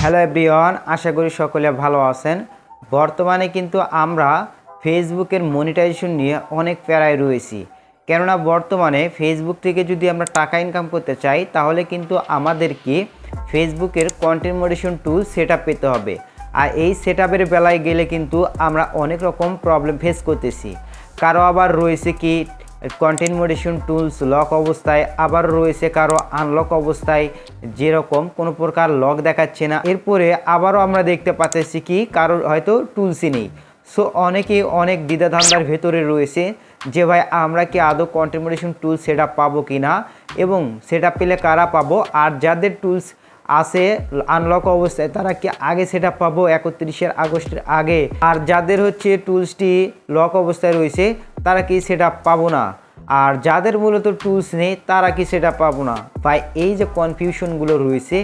Hello everyone, আশা করি সকলে ভালো আছেন। বর্তমানে কিন্তু আমরা ফেসবুকের মনিটাইজেশন নিয়ে অনেক প্যারায় রয়েছি। কেননা বর্তমানে ফেসবুক থেকে যদি আমরা টাকা ইনকাম করতে চাই তাহলে কিন্তু আমাদেরকে ফেসবুকের কন্টেন্ট মনিটাইজেশন টুল সেটআপ পেতে হবে। আর এই সেটআপের বেলায় গেলে কিন্তু আমরা অনেক রকম প্রবলেম ফেস করতেছি। কারো আবার রয়েছে কি কন্টেন্ট মনিটাইজেশন টুলস লক অবস্থায়, আবার রয়েছে কারো আনলক অবস্থায়, যেরকম কোনো প্রকার লক দেখাচ্ছে না। এরপরে আবারও আমরা দেখতে পাচ্ছি কি কারোর হয়তো টুলসই নেই। সো অনেকেই অনেক দ্বিধাদ্বন্দ্বের ভেতরে রয়েছে যে ভাই আমরা কি আদৌ কন্টেন্ট মনিটাইজেশন টুল সেটআপ পাবো কি না, এবং সেটআপ পেলে কারা পাবো, আর যাদের টুলস আছে আনলক অবস্থায় তারা কি আগে সেটআপ পাবো 31 আগস্টের আগে, আর যাদের হচ্ছে টুলসটি লক অবস্থায় রয়েছে তারা কি সেটআপ পাবো না, আর যাদের মূলত টুলস নেই তারা কি সেটআপ পাবো না। ভাই এই যে কনফিউশনগুলো রয়েছে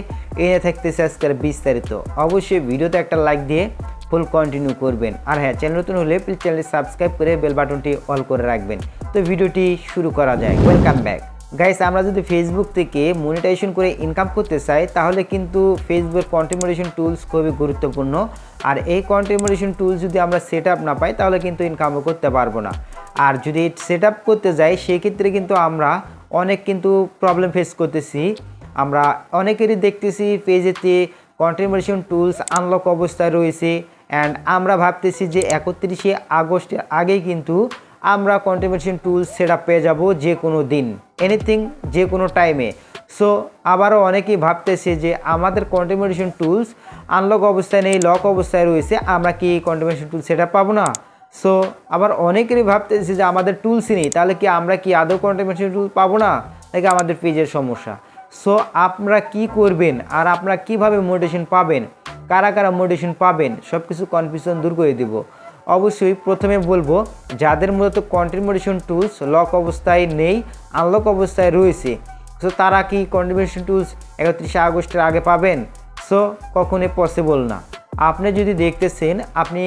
এনে থাকতেছে আজকের বিস্তারিত। অবশ্যই ভিডিওতে একটা লাইক দিয়ে ফুল কন্টিনিউ করবেন, আর হ্যাঁ চ্যানেল নতুন হলে প্লিজ চ্যানেলটি সাবস্ক্রাইব করে বেল বাটনটি অল করে রাখবেন। তো ভিডিওটি শুরু করা যায়। Welcome back guys. আমরা যদি ফেসবুক থেকে মনিটাইজেশন করে ইনকাম করতে চাই তাহলে কিন্তু ফেসবুকের কন্টেন্ট মনিটাইজেশন টুলস খুবই গুরুত্বপূর্ণ। আর এই কন্টেন্ট মনিটাইজেশন টুলস যদি আমরা সেটআপ না পাই তাহলে কিন্তু ইনকামও করতে পারবো না। আর যদি সেটআপ করতে যাই সেক্ষেত্রে কিন্তু আমরা অনেক কিন্তু প্রবলেম ফেস করতেছি। আমরা অনেকেরই দেখতেছি পেজেতে কন্টেন্ট মনিটাইজেশন টুলস আনলক অবস্থায় রয়েছে, অ্যান্ড আমরা ভাবতেছি যে 31 আগস্টের আগেই কিন্তু আমরা কন্টেন্ট মনিটাইজেশন টুলস সেটআপ পেয়ে যাব যে কোনো দিন, এনিথিং, যে কোনো টাইমে। সো আবারও অনেকেই ভাবতেছে যে আমাদের কন্টেন্ট মনিটাইজেশন টুলস আনলক অবস্থায় নেই, লক অবস্থায় রয়েছে, আমরা কি কন্টেন্ট মনিটাইজেশন টুলস সেটআপ পাবো না। সো আবার অনেকেরই ভাবতেছে যে আমাদের টুলসই নেই, তাহলে কি আমরা কি আদৌ কন্টেন্ট মনিটাইজেশন টুল পাবো না, নাকি আমাদের পেজের সমস্যা। সো আপনারা কি করবেন আর আপনারা কিভাবে মোটিভেশন পাবেন, কারা কারা মোটিভেশন পাবেন, সব কিছু কনফিউশন দূর করে দেব। অবশ্যই প্রথমে বলবো যাদের মূলত কন্টেন্ট মনিটাইজেশন টুলস লক অবস্থায় নেই, আনলক অবস্থায় রয়েছে, সো তারা কি কন্টেন্ট মনিটাইজেশন টুলস 31 আগস্টের আগে পাবেন। সো কখনোই পসিবল না। আপনি যদি দেখতেছেন আপনি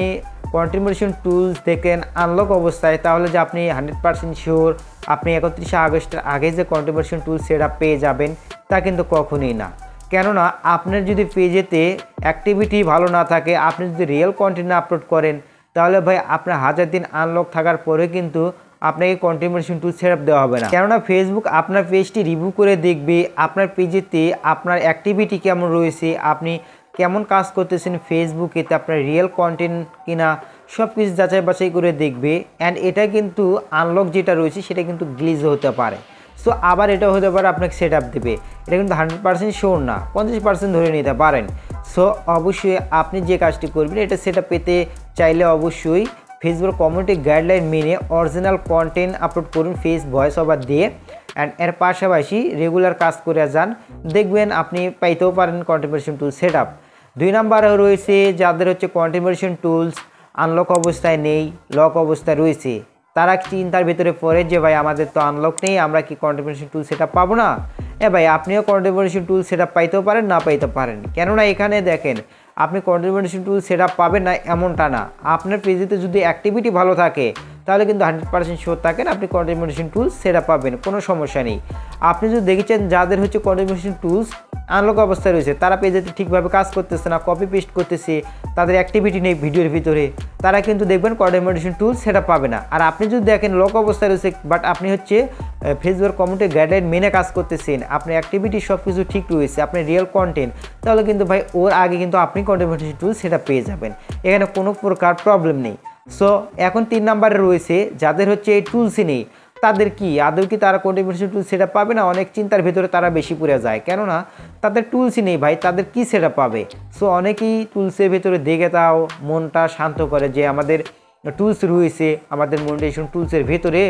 কন্টেন্ট মনিটাইজেশন টুলস দেখেন আনলক অবস্থায়, তাহলে যে আপনি 100% শিওর আপনি 31 আগস্টের আগে যে কন্টেন্ট মনিটাইজেশন টুলস সেটআপ পেয়ে যাবেন তা কিন্তু কখনোই না। কেননা আপনার যদি পেজেতে অ্যাক্টিভিটি ভালো না থাকে, আপনি যদি রিয়েল কন্টেন্ট আপলোড করেন তাহলে ভাই আপনার 1000 দিন আনলক থাকার পরে কিন্তু আপনাকে কন্টেন্ট মনিটাইজেশন টুল সেটআপ দেওয়া হবে না। কেননা ফেসবুক আপনার পেজটি রিভিউ করে দেখবে আপনার পেজেতে আপনার অ্যাক্টিভিটি কেমন রয়েছে, আপনি কেমন কাজ করতেছেন ফেসবুকেতে, আপনার রিয়েল কন্টেন্ট কিনা সব কিছু যাচাই বাছাই করে দেখবে। অ্যান্ড এটা কিন্তু আনলক যেটা রয়েছে সেটা কিন্তু গ্লিজ হতে পারে। সো আবার এটা হতে পারে আপনাকে সেটআপ দেবে, এটা কিন্তু 100% শিওর না, 50% ধরে নিতে পারেন। সো অবশ্যই আপনি যে কাজটি করবেন এটা সেটআপ পেতে চাইলে অবশ্যই ফেসবুক কমিউনিটি গাইডলাইন মেনে অরিজিনাল কন্টেন্ট আপলোড করুন ফেস ভয়েস ওভার দিয়ে, অ্যান্ড এর পাশাপাশি রেগুলার কাজ করে যান, দেখবেন আপনি পাইতেও পারেন কন্টেন্ট মনিটাইজেশন টুল সেটআপ। 2 নম্বরে রয়েছে যাদের হচ্ছে কন্টেন্ট মনিটাইজেশন টুলস আনলক অবস্থায় নেই, লক অবস্থায় রয়েছে, তারা চিন্তার ভিতরে পড়ে যে ভাই আমাদের তো আনলক নেই, আমরা কি কন্টেন্ট মনিটাইজেশন টুল সেটআপ পাবো না। ভাই আপনিও কন্টেন্ট মনিটাইজেশন টুল সেটআপ পাইতেও পারেন, না পাইতে পারেন। কেননা এখানে দেখেন আপনি কন্টেন্ট মনিটাইজেশন টুল সেটআপ পাবেন না এমনটা না। আপনার পেজেতে যদি অ্যাক্টিভিটি ভালো থাকে তাহলে কিন্তু 100% শিওর থাকেন আপনি কন্টেন্ট মনিটাইজেশন টুলস সেটআপ পাবেন, কোনো সমস্যা নেই। আপনি যদি দেখেছেন যাদের হচ্ছে কন্টেন্ট মনিটাইজেশন টুলস আনলক অবস্থায় রয়েছে তারা পেজেতে ঠিকভাবে কাজ করতেছে না, কপি পেস্ট করতেছে, তাদের অ্যাক্টিভিটি নেই ভিডিওর ভিতরে, তারা কিন্তু দেখবেন কন্টেন্ট মনিটাইজেশন টুলস সেটআপ পাবে না। আর আপনি যদি দেখেন লক অবস্থায় রয়েছে বাট আপনি হচ্ছে ফেসবুক কমিউনিটি গাইডলাইন মেনে কাজ করতেছেন, আপনার অ্যাক্টিভিটি সব কিছু ঠিক রয়েছে, আপনার রিয়েল কন্টেন্ট, তাহলে কিন্তু ভাই ওর আগে কিন্তু আপনি কন্টেন্ট মনিটাইজেশন টুলস সেটআপ পেয়ে যাবেন, এখানে কোনো প্রকার প্রবলেম নেই। সো এখন 3 নম্বরে রয়েছে যাদের হচ্ছে এই টুলসই নেই, তাদের কি আদৌ কি তারা কন্টেন্ট মনিটাইজেশন টুল সেটআপ পাবে না। অনেক চিন্তার ভেতরে তারা বেশি পড়ে যায়, কেননা তাদের টুলসই নেই ভাই, তাদের কি সেটআপ পাবে। সো অনেকেই টুলসের ভেতরে দেখে তাও মনটা শান্ত করে যে আমাদের টুলস রয়েছে, আমাদের মনিটাইজেশন টুলসের ভেতরে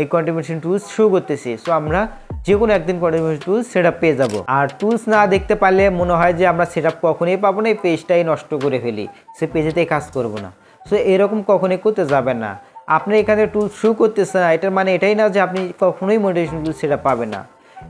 এই কন্টেন্ট মনিটাইজেশন টুলস শো করতেছে, সো আমরা যে কোনো একদিন কন্টেন্ট মনিটাইজেশন টুলস সেটআপ পেয়ে যাব। আর টুলস না দেখতে পারলে মনে হয় যে আমরা সেটআপ কখনোই পাবো না, এই পেজটাই নষ্ট করে ফেলি, সে পেজেতেই কাজ করবো না। সো এরকম কখনোই করতে যাবেন না। আপনি এখানে টুলস শো করতেছে না, এটার মানে এটাই না যে আপনি কখনোই মনিটাইজেশন টুলস সেটআপ পাবেন না।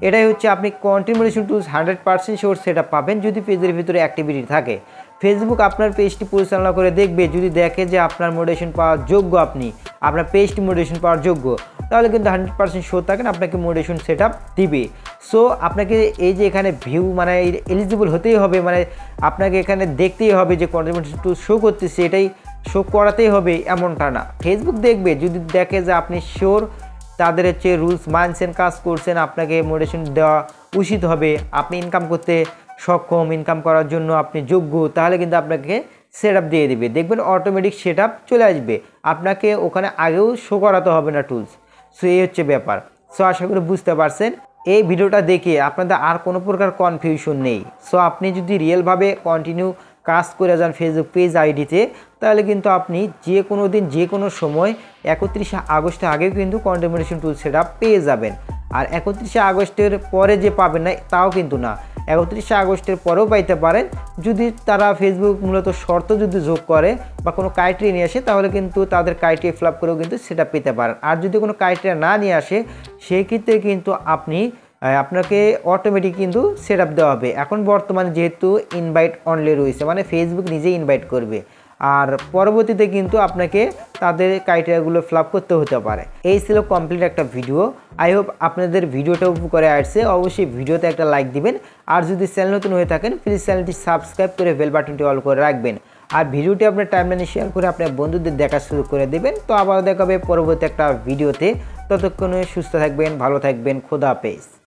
এটাই হচ্ছে আপনি content monetization tools 100% sure setup পাবেন যদি পেজের ভিতরে অ্যাক্টিভিটি থাকে। ফেসবুক আপনার পেজটি পরিচালনা করে দেখবে, যদি দেখে যে আপনার মোটিভেশন পাওয়ার যোগ্য, আপনি আপনার পেজটি মোটিভেশন পাওয়ার যোগ্য, তাহলে কিন্তু 100% শিওর থাকেন আপনাকে মোটিভেশন সেটআপ দিবে। সো আপনাকে এই যে এখানে ভিউ মানে এলিজিবল হতেই হবে, মানে আপনাকে এখানে দেখতেই হবে যে কন্টেন্ট টুল শো করতেছে, এটাই শো করাতেই হবে এমনটা না। ফেসবুক দেখবে, যদি দেখে যে আপনি শিওর তাদের হচ্ছে রুলস মানছেন, কাজ করছেন, আপনাকে মোটিভেশন দেওয়া উচিত হবে, আপনি ইনকাম করতে সক্ষম, ইনকাম করার জন্য আপনি যোগ্য, তাহলে কিন্তু আপনাকে সেট আপ দিয়ে দিবে। দেখবেন অটোমেটিক সেট আপ চলে আসবে, আপনাকে ওখানে আগেও শো করাতে হবে না টুলস। সো এই হচ্ছে ব্যাপার। সো আশা করি বুঝতে পারছেন। এই ভিডিওটা দেখে আপনাদের আর কোনো প্রকার কনফিউশন নেই। সো আপনি যদি রিয়েলভাবে কন্টিনিউ কাজ করে যান ফেসবুক পেজ আইডিতে, তাহলে কিন্তু আপনি যে কোনো দিন যে কোনো সময় 31শে আগস্টের আগেও কিন্তু content monetization tool set up পেয়ে যাবেন। আর 31শে আগস্টের পরে যে পাবেন না তাও কিন্তু না, 31শে আগস্টের পরেও পাইতে পারেন, যদি তারা ফেসবুক মূলত শর্ত যদি যোগ করে বা কোনো ক্রাইটেরিয়া নিয়ে আসে, তাহলে কিন্তু তাদের ক্রাইটেরিয়া ফিল আপ করেও কিন্তু সেটা পেতে পারেন। আর যদি কোনো ক্রাইটেরিয়া না নিয়ে আসে, সেই ক্ষেত্রে কিন্তু আপনাকে অটোমেটিক কিন্তু সেট আপ দেওয়া হবে। এখন বর্তমানে যেহেতু ইনভাইট অনলি রয়েছে, মানে ফেসবুক নিজেই ইনভাইট করবে, আর পরবর্তীতে কিন্তু আপনাকে তাদের ক্রাইটেরিয়াগুলো ফিল আপ করতে হতে পারে। এই ছিল কমপ্লিট একটা ভিডিও। আই হোপ আপনাদের ভিডিওটা উপকারে আসছে। অবশ্যই ভিডিওতে একটা লাইক দিবেন, আর যদি চ্যানেল নতুন হয়ে থাকেন প্লিজ চ্যানেলটি সাবস্ক্রাইব করে বেল বাটনটি অল করে রাখবেন, আর ভিডিওটি আপনার টাইমলাইনে শেয়ার করে আপনার বন্ধুদের দেখা শুরু করে দেবেন। তো আবার দেখা হবে পরবর্তী একটা ভিডিওতে। ততক্ষণে সুস্থ থাকবেন, ভালো থাকবেন, খোদা হাফেজ।